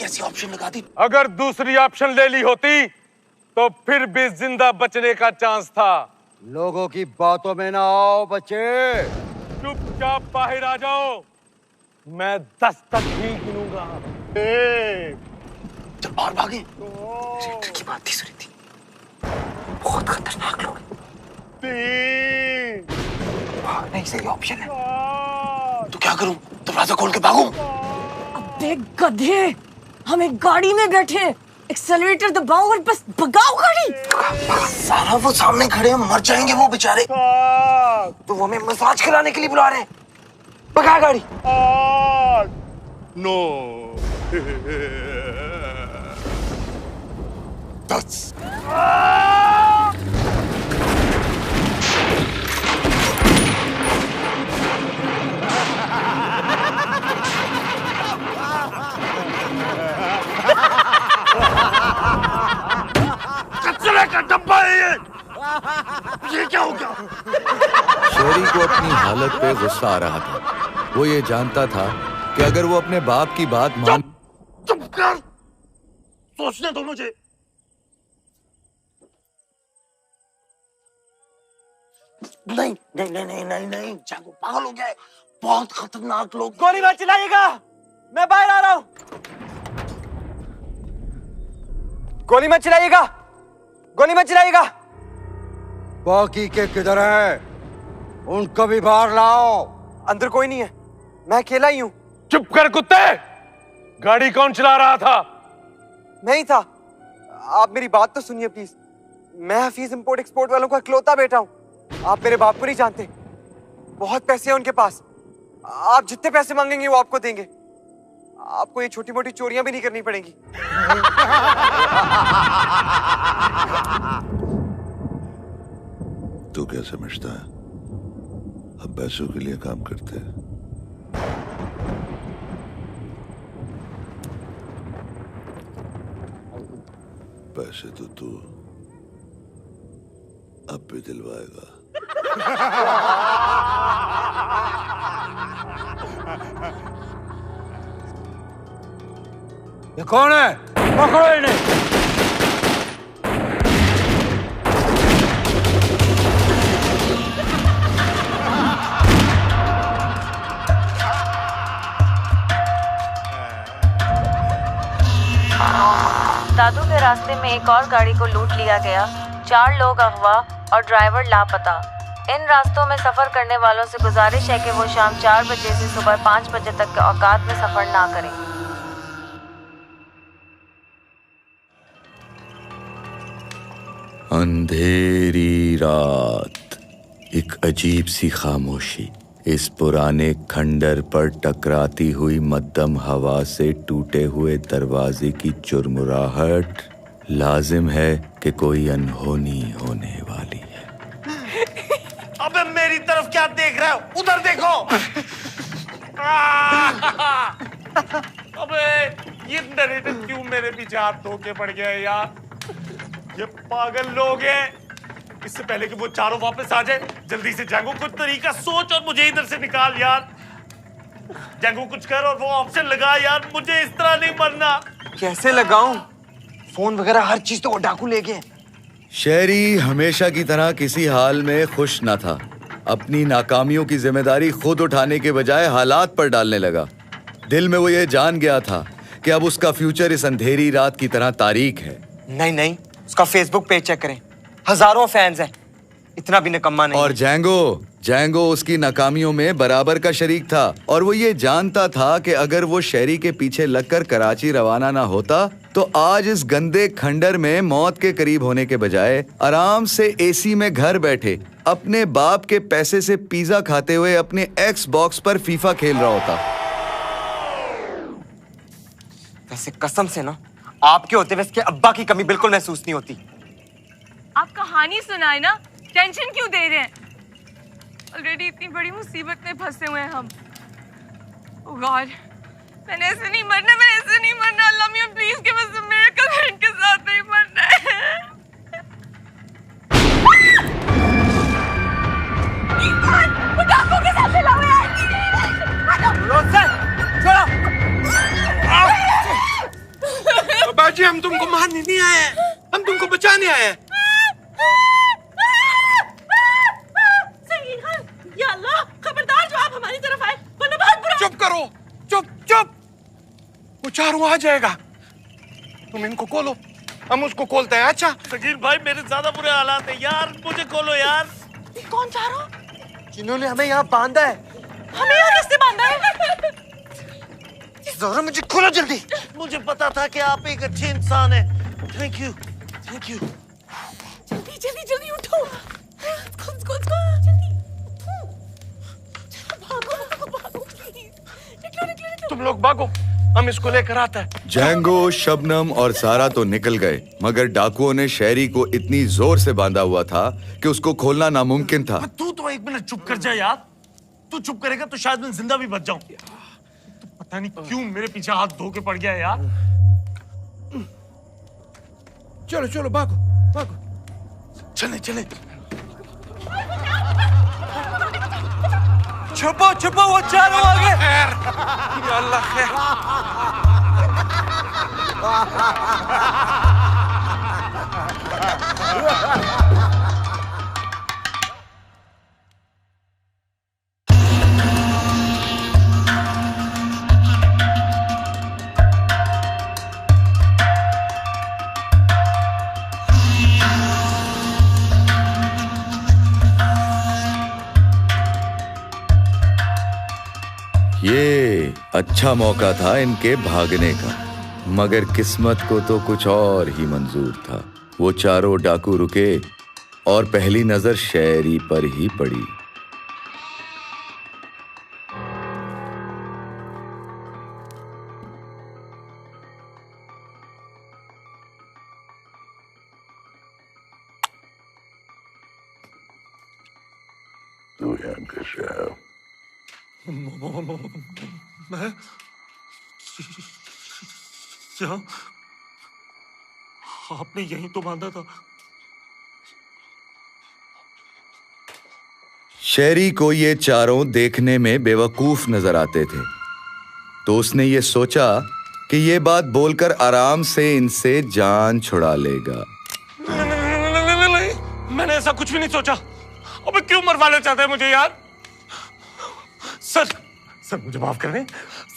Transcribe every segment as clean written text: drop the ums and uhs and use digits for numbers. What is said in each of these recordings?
ऐसी ऑप्शन लगा दी। अगर दूसरी ऑप्शन ले ली होती तो फिर भी जिंदा बचने का चांस था। लोगों की बातों में ना आओ बच्चे, चुपचाप बाहर आ जाओ, मैं 10 तक ही गिनूंगा। जब बाहर भागे, रेटर की बात थी सुनी थी, बहुत खतरनाक लोग। नहीं सही ऑप्शन है। तो क्या करूं? दरवाजा खोल के भागूं? अबे गधे, हम एक गाड़ी में बैठे, एक्सेलरेटर दबाओ और बस भगाओ गाड़ी। साला वो सामने खड़े हैं, मर जाएंगे वो बेचारे। तो वो हमें मसाज कराने के लिए बुला रहे हैं। भगा गाड़ी। नो 10। कचरे का डब्बा है ये क्या हो गया? शेरी को अपनी हालत पे गुस्सा आ रहा था। वो ये जानता था कि अगर वो अपने बाप की बात मान। चुप कर, सोचने दो मुझे। नहीं नहीं नहीं नहीं नहीं नहीं, जागो, पागल हो गया है। बहुत खतरनाक लोग। गोली मत चलाइएगा, मैं बाहर आ रहा हूं। गोली मत चलाइएगा, गोली मत चलाइएगा। बाकी के किधर हैं? उनको भी बाहर लाओ। अंदर कोई नहीं है, मैं अकेला ही हूं। चुप कर कुत्ते, गाड़ी कौन चला रहा था? मैं ही था। आप मेरी बात तो सुनिए प्लीज। मैं हफीज इंपोर्ट एक्सपोर्ट वालों का इकलौता बेटा हूं। आप मेरे बाप को नहीं जानते। बहुत पैसे हैं उनके पास। आप जितने पैसे मांगेंगे वो आपको देंगे। आपको ये छोटी मोटी चोरियां भी नहीं करनी पड़ेंगी। तू क्या समझता है हम पैसों के लिए काम करते हैं? पैसे तो तू अब भी दिलवाएगा। ये कौन है? पकड़ो इन्हें। दादू के रास्ते में एक और गाड़ी को लूट लिया गया। 4 लोग अगवा और ड्राइवर लापता। इन रास्तों में सफर करने वालों से गुजारिश है कि वो शाम 4 बजे से सुबह 5 बजे तक के औकात में सफर ना करें। अंधेरी रात, एक अजीब सी खामोशी इस पुराने खंडर पर टकराती हुई मध्यम हवा से टूटे हुए दरवाजे की चुरमुराहट लाजिम है कि कोई अनहोनी होने वाली है। अबे मेरी तरफ क्या देख रहे हो? उधर देखो। अबे ये नरेटर क्यों मेरे पीछे हाथ धो के पड़ गया है यार? ये पागल लोग हैं। इससे पहले कि वो चारों वापस आ जाए, जल्दी से जांगो कुछ तरीका सोच और मुझे इधर से निकाल यार। जांगो कुछ कर और वो ऑप्शन लगा यार, मुझे इस तरह नहीं मरना। कैसे लगाऊं? फोन वगैरह हर चीज तो वो डाकू ले गए। शेरी हमेशा की तरह किसी हाल में खुश न था। अपनी नाकामियों की जिम्मेदारी खुद उठाने के बजाय हालात पर डालने लगा। दिल में वो ये जान गया था कि अब उसका फ्यूचर इस अंधेरी रात की तरह तारीक है। नहीं नहीं, उसका फेसबुक पेज चेक करें, हजारों फैंस हैं। इतना भी निकम्मा नहीं। और जैंगो उसकी नाकामियों में बराबर का शरीक था और वो ये जानता था कि अगर वो शेरी के पीछे लगकर कराची रवाना ना होता तो आज इस गंदे खंडर में मौत के करीब होने के बजाय आराम से एसी में घर बैठे अपने बाप के पैसे से पिज्जा खाते हुए अपने एक्स बॉक्स पर फीफा खेल रहा होता। वैसे कसम से ना, आपके होते हुए इसके अब्बा की कमी बिल्कुल महसूस नहीं होती। आप कहानी सुनाए ना, टेंशन क्यों दे रहे हैं? ऑलरेडी इतनी बड़ी मुसीबत में फंसे हुए हैं हम। ओह गॉड, मैंने ऐसे नहीं मरना, मैंने ऐसे नहीं मरना। अल्लाह मियां प्लीज कि मैं मिरेकल है, इनके साथ नहीं मरना है। वो डाकू के साथ मिला हुआ है। हम तुमको मारने नहीं आए हैं, हम तुमको बचाने आए हैं। संगीन खान, या अल्लाह, खबरदार जो आप हमारी तरफ आए, वरना बहुत बुरा। चुप करो, चुप चुप। वो चारों आ जाएगा, तुम इनको खोलो, हम उसको खोलते हैं। अच्छा सगीर भाई, मेरे ज्यादा बुरे हालात है यार, मुझे खोलो यार। कौन चारों? जिन्होंने हमें यहाँ बांधा है। हमें यहाँ किसने बांधा है? ज़ोरा, मुझे खोलो जल्दी। मुझे पता था कि आप एक अच्छे इंसान हैं। Thank you, thank you. जल्दी जल्दी जल्दी उठो, जल्दी भागो भागो, निकलो निकलो निकलो। तुम लोग भागो, हम इसको लेकर आते हैं। जैंगो, शबनम और सारा तो निकल गए, मगर डाकुओं ने शहरी को इतनी जोर से बांधा हुआ था कि उसको खोलना नामुमकिन था। तू तो एक मिनट चुप कर जा यार। तू चुप करेगा तो शायद मैं जिंदा भी बच जाऊं। तू पता नहीं क्यों मेरे पीछे हाथ धो के पड़ गया है यार। चलो चलो, भागो भागो, चले चले। छुपो छुपो, वो चारों आ गए। खैर, या अल्लाह खैर। ये अच्छा मौका था इनके भागने का, मगर किस्मत को तो कुछ और ही मंजूर था। वो चारों डाकू रुके और पहली नजर शहरी पर ही पड़ी। तू यहाँ कैसे आया? मैं क्या? आपने यहीं तो बांधा था। शहरी को ये चारों देखने में बेवकूफ नजर आते थे, तो उसने ये सोचा कि ये बात बोलकर आराम से इनसे जान छुड़ा लेगा। नहीं, मैंने ऐसा कुछ भी नहीं सोचा। अबे क्यों मरवाना चाहते हैं मुझे यार? सर मुझे माफ कर दें।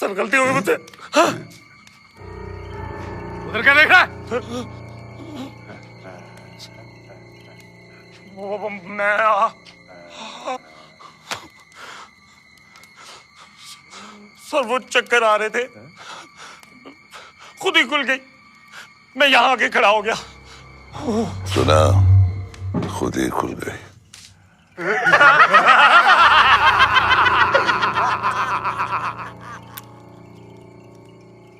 सर गलती हो गई मुझसे। हाँ? उधर क्या देख रहा है? सर वो चक्कर आ रहे थे, खुद ही खुल गई। मैं यहाँ आके खड़ा हो गया। सुना, खुद ही खुल गई।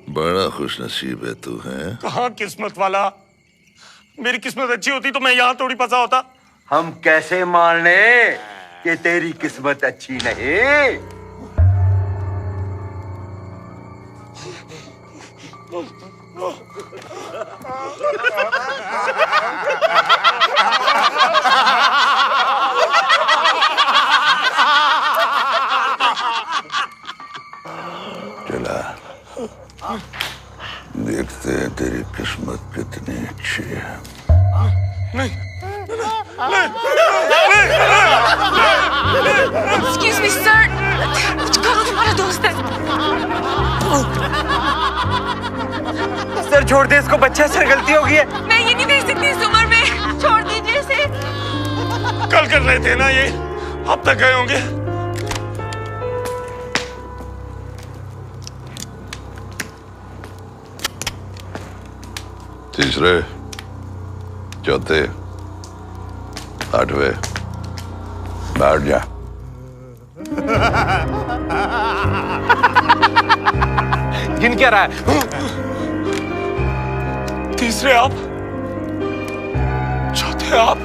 बड़ा खुश नसीब है तू, है? कहाँ किस्मत वाला। मेरी किस्मत अच्छी होती तो मैं यहाँ थोड़ी फंसा होता। हम कैसे माने कि तेरी किस्मत अच्छी नहीं? चला, देखते हैं तेरी किस्मत कितनी अच्छी है। Excuse me, sir. तुम्हारा दोस्त है। सर छोड़ दे इसको, बच्चा सर, गलती हो गई है। मैं ये नहीं देख सकती इस उम्र में। छोड़ दीजिए इसे। कल कर रहे थे ना ये, अब तक गए होंगे। तीसरे, चौथे, आठवें, बैठ जा। गिन क्या रहा है? तीसरे आप, चौथे आप,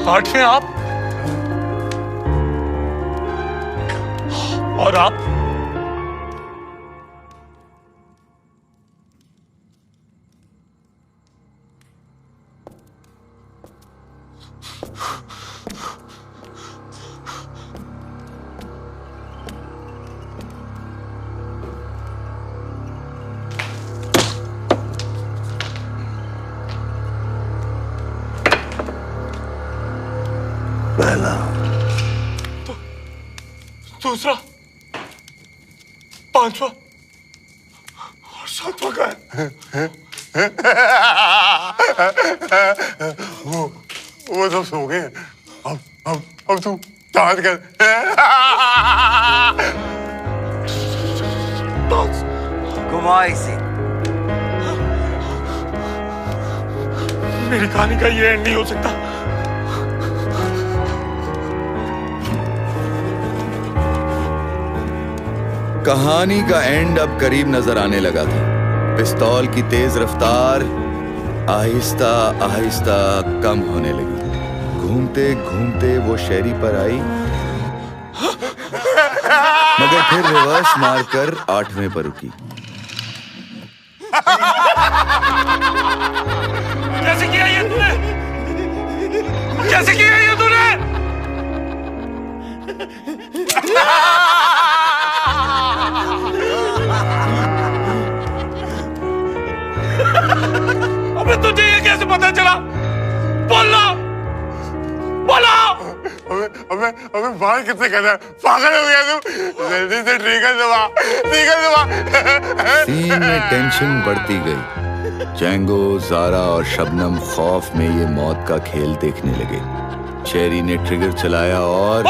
आठवें आप और आप। पहला, दूसरा, पांचवा और सातवां का है। वो सब सो गए। अब तू डांस कर। घुमाओ इसे। मेरी कहानी का ये एंड नहीं हो सकता। कहानी का एंड अब करीब नजर आने लगा था। पिस्तौल की तेज रफ्तार आहिस्ता आहिस्ता कम होने लगी। घूमते घूमते वो शहरी पर आई, मगर फिर रिवर्स मारकर 8वें पर रुकी। कैसे किया ये तूने? कैसे किया ये तूने? अबे तुझे ये कैसे पता चला? बोलो, बोलो। अबे बाहर कितने कर रहा है? पागल हो गया तू? जल्दी से ट्रिगर दबा। सीन में टेंशन बढ़ती गई। जैंगो, जारा और शबनम खौफ में ये मौत का खेल देखने लगे। शेरी ने ट्रिगर चलाया और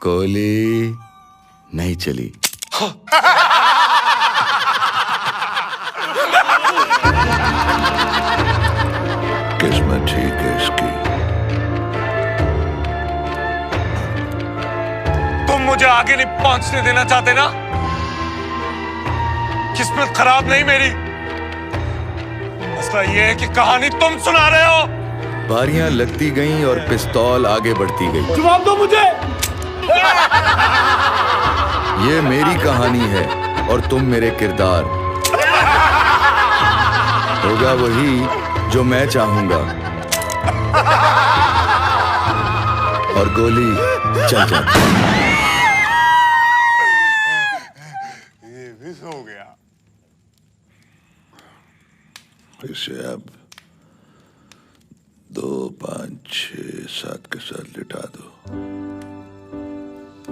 गोली नहीं चली। किस्मत ठीक है इसकी। तुम मुझे आगे नहीं पहुंचने देना चाहते ना? किस्मत खराब नहीं मेरी। मसला ये है कि कहानी तुम सुना रहे हो। बारियां लगती गईं और पिस्तौल आगे बढ़ती गई। जवाब दो मुझे। ये मेरी कहानी है और तुम मेरे किरदार। होगा वही जो मैं चाहूंगा और गोली चल जाती। ये भी सो गया। इसे अब 2, 5, 6, 7 के साथ लिटा दो।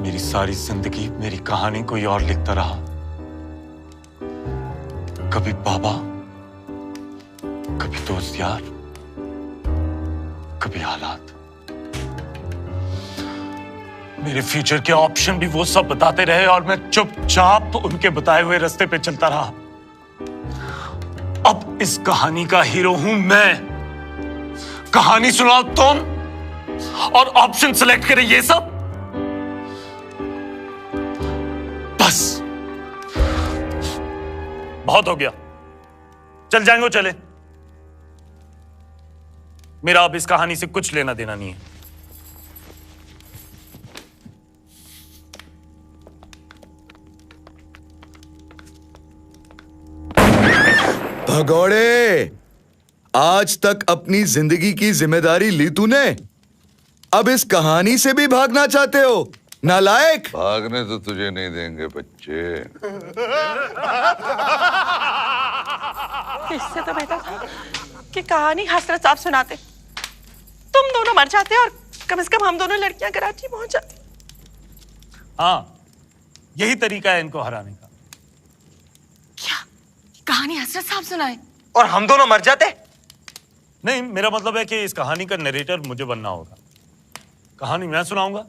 मेरी सारी जिंदगी मेरी कहानी कोई और लिखता रहा। कभी बाबा, कभी दोस्त यार, कभी हालात। मेरे फ्यूचर के ऑप्शन भी वो सब बताते रहे और मैं चुपचाप उनके बताए हुए रास्ते पे चलता रहा। अब इस कहानी का हीरो हूं मैं। कहानी सुनाओ तुम और ऑप्शन सेलेक्ट करें ये सब। बस बहुत हो गया। चल जाएंगे, चले। मेरा अब इस कहानी से कुछ लेना देना नहीं है। भगौड़े, आज तक अपनी जिंदगी की जिम्मेदारी ली तूने, अब इस कहानी से भी भागना चाहते हो? नालायक। भागने तो तुझे नहीं देंगे बच्चे। इससे तो बेहतर था कि कहानी हसरत साहब सुनाते। तुम दोनों मर जाते और कम से कम हम दोनों लड़कियां कराची पहुंच जाती। हाँ, यही तरीका है इनको हराने का। क्या कहानी हसरत साहब सुनाए और हम दोनों मर जाते? नहीं, मेरा मतलब है कि इस कहानी का नरेटर मुझे बनना होगा। कहानी मैं सुनाऊंगा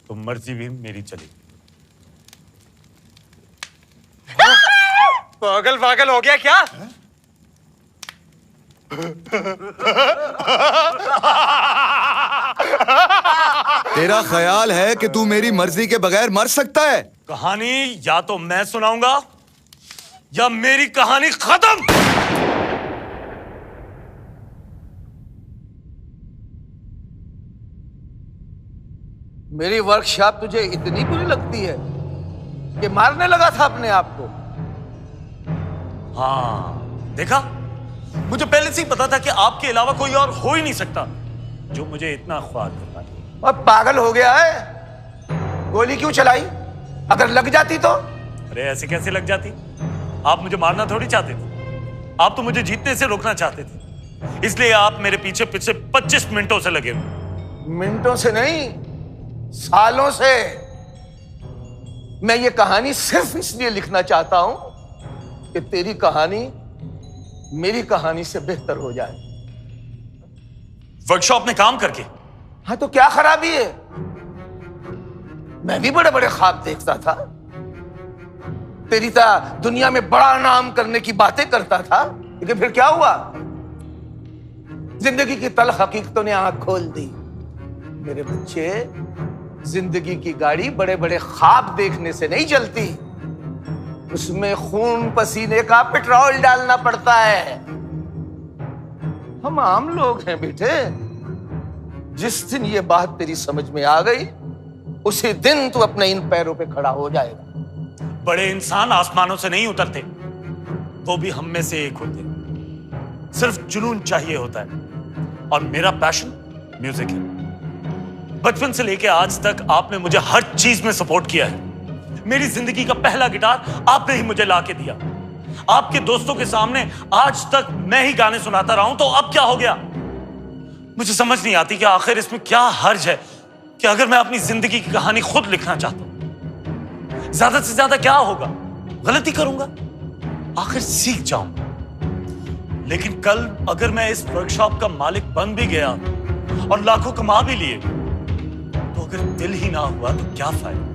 तो मर्जी भी मेरी चलेगी। पागल पागल हो गया क्या? तेरा ख्याल है कि तू मेरी मर्जी के बगैर मर सकता है? कहानी या तो मैं सुनाऊंगा या मेरी कहानी खत्म। मेरी वर्कशॉप तुझे इतनी बुरी लगती है कि मारने लगा था अपने आप को। हाँ, देखा, मुझे पहले से ही पता था कि आपके अलावा कोई और हो ही नहीं सकता जो मुझे इतना ख्वाब करता है। और पागल हो गया है? गोली क्यों चलाई? अगर लग जाती तो? अरे ऐसे कैसे लग जाती? आप मुझे मारना थोड़ी चाहते थे, आप तो मुझे जीतने से रोकना चाहते थे। इसलिए आप मेरे पीछे पिछले 25 मिनटों से लगे हुए। मिनटों से नहीं, सालों से। मैं ये कहानी सिर्फ इसलिए लिखना चाहता हूं कि तेरी कहानी मेरी कहानी से बेहतर हो जाए। वर्कशॉप में काम करके? हाँ, तो क्या खराबी है? मैं भी बड़े बड़े ख्वाब देखता था, तेरी तरह दुनिया में बड़ा नाम करने की बातें करता था, लेकिन फिर क्या हुआ? जिंदगी की तल्ख हकीकतों ने आंख खोल दी। मेरे बच्चे, जिंदगी की गाड़ी बड़े बड़े ख्वाब देखने से नहीं चलती, उसमें खून पसीने का पेट्रोल डालना पड़ता है। हम आम लोग हैं बेटे। जिस दिन ये बात तेरी समझ में आ गई, उसी दिन तू अपने इन पैरों पे खड़ा हो जाएगा। बड़े इंसान आसमानों से नहीं उतरते, वो भी हम में से एक होते। सिर्फ जुनून चाहिए होता है, और मेरा पैशन म्यूजिक है। बचपन से लेके आज तक आपने मुझे हर चीज में सपोर्ट किया है। मेरी जिंदगी का पहला गिटार आपने ही मुझे लाके दिया। आपके दोस्तों के सामने आज तक मैं ही गाने सुनाता रहा हूं, तो अब क्या हो गया? मुझे समझ नहीं आती कि आखिर इसमें क्या हर्ज है कि अगर मैं अपनी जिंदगी की कहानी खुद लिखना चाहता हूं, ज्यादा से ज्यादा क्या होगा? गलती करूंगा, आखिर सीख जाऊंगा। लेकिन कल अगर मैं इस वर्कशॉप का मालिक बन भी गया और लाखों कमा भी लिए, तो अगर दिल ही ना हुआ तो क्या फायदा?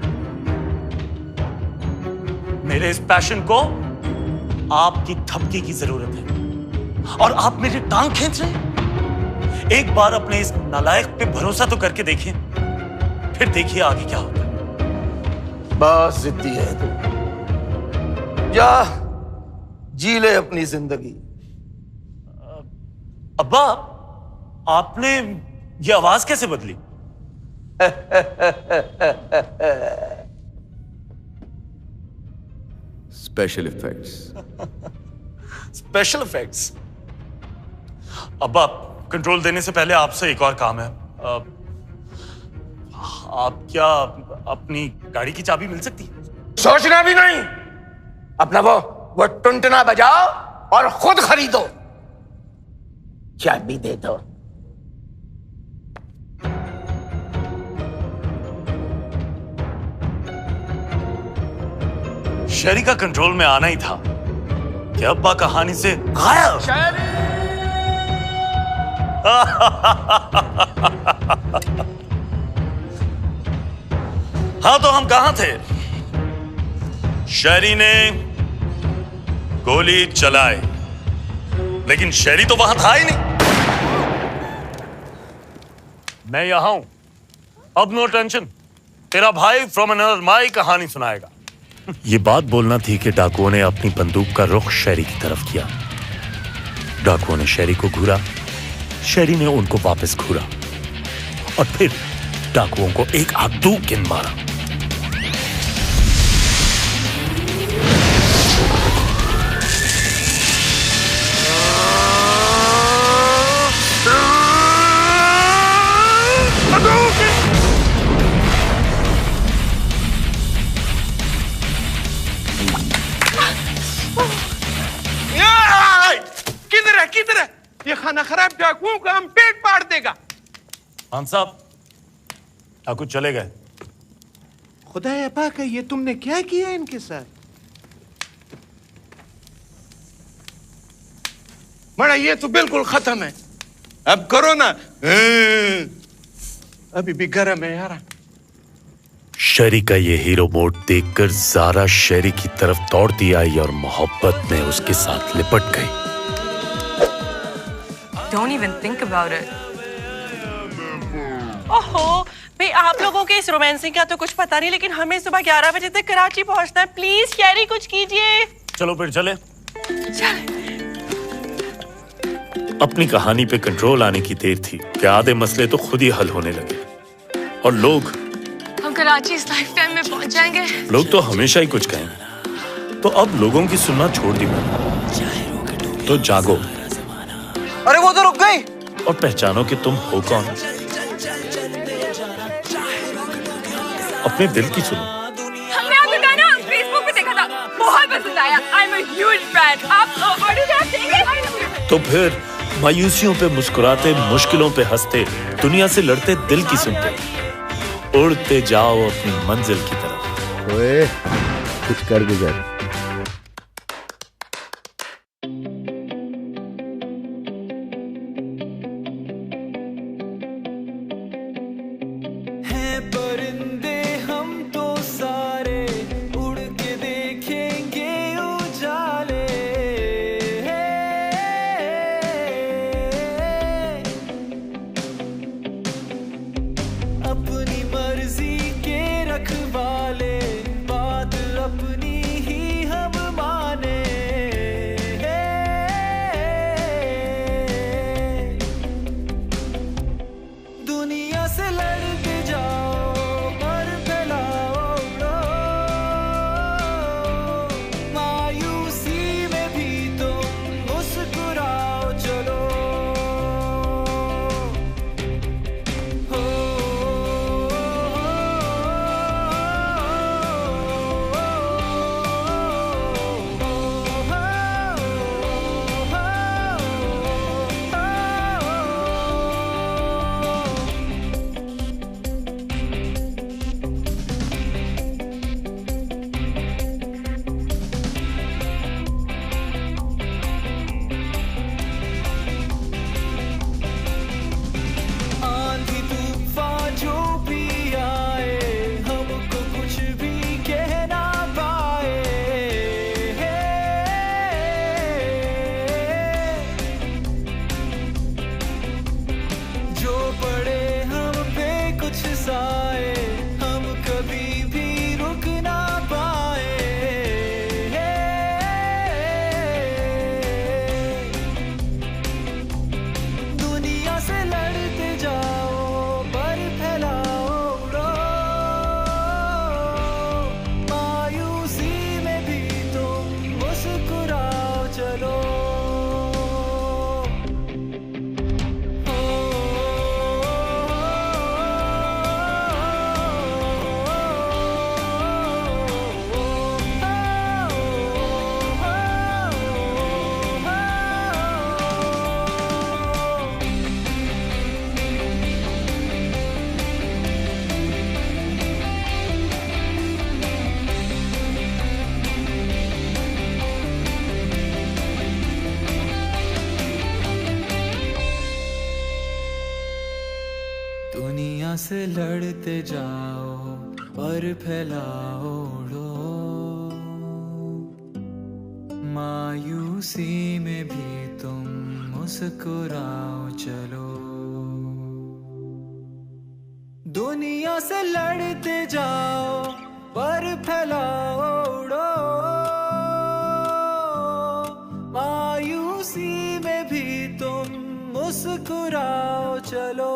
मेरे इस पैशन को आपकी थपकी की जरूरत है, और आप मेरी टांग खींच रहे हैं। एक बार अपने इस नालायक पे भरोसा तो करके देखिए, फिर देखिए आगे क्या होता है। बस जिद्दी है तू। जा, जी ले अपनी जिंदगी। अब्बा, आपने ये आवाज कैसे बदली? Special effects. Special effects. अब्बा, कंट्रोल देने से पहले आपसे एक और काम है। आप क्या अपनी गाड़ी की चाबी मिल सकती है? सोचना भी नहीं, अपना वो टुनटुना बजाओ और खुद खरीदो। चाबी दे दो। शहरी का कंट्रोल में आना ही था कि अब्बा कहानी से गायब। हाँ, तो हम कहां थे? शहरी ने गोली चलाई, लेकिन शहरी तो वहां था ही नहीं। मैं यहां हूं। अब नो टेंशन, तेरा भाई फ्रॉम अनदर माई कहानी सुनाएगा। ये बात बोलना थी कि डाकुओं ने अपनी बंदूक का रुख शहरी की तरफ किया। डाकुओं ने शहरी को घूरा, शहरी ने उनको वापस घूरा, और फिर डाकुओं को एक आधू गेंद मारा। किधर है? ये खाना खराब डाकुओं का हम पेट फाड़ देगा। खान साहब, डाकू चले गए। खुदा पाक है, ये तुमने क्या किया इनके साथ? बड़ा, ये तो बिल्कुल खत्म है। अब करो ना। अभी भी गर्म है यार। शहरी का ये हीरो मोड देखकर ज़ारा शहरी की तरफ दौड़ती आई और मोहब्बत में उसके साथ लिपट गई। Don't even think about it. ओहो, भाई आप लोगों के इस रोमांसिंग का तो कुछ पता नहीं, लेकिन हमें सुबह 11 बजे तक कराची पहुंचना है। प्लीज शहरी कुछ कीजिए। चलो फिर चले। अपनी कहानी पे कंट्रोल आने की देर थी कि आधे मसले तो खुद ही हल होने लगे, और लोग हम कराची इस लाइफ टाइम में पहुंच जाएंगे। लोग तो हमेशा ही कुछ कहें, तो अब लोगों की सुनना छोड़ दी मैंने। तो जागो। अरे वो तो रुक गई। और पहचानो कि तुम हो कौन। अपने दिल की सुनो। हमने आपका गाना फेसबुक पे देखा था, बहुत पसंद आया। I'm a huge fan। आप ऑडियो देंगे? तो फिर मायूसियों पे मुस्कुराते, मुश्किलों पे हंसते, दुनिया से लड़ते, दिल की सुनते, उड़ते जाओ अपनी मंजिल की तरफ। ओए, कुछ कर गुजर। दुनिया से लड़ते जाओ पर फैलाओ उड़ो, मायूसी में भी तुम मुस्कुराओ चलो। दुनिया से लड़ते जाओ पर फैलाओ उड़ो, मायूसी में भी तुम मुस्कुराओ चलो।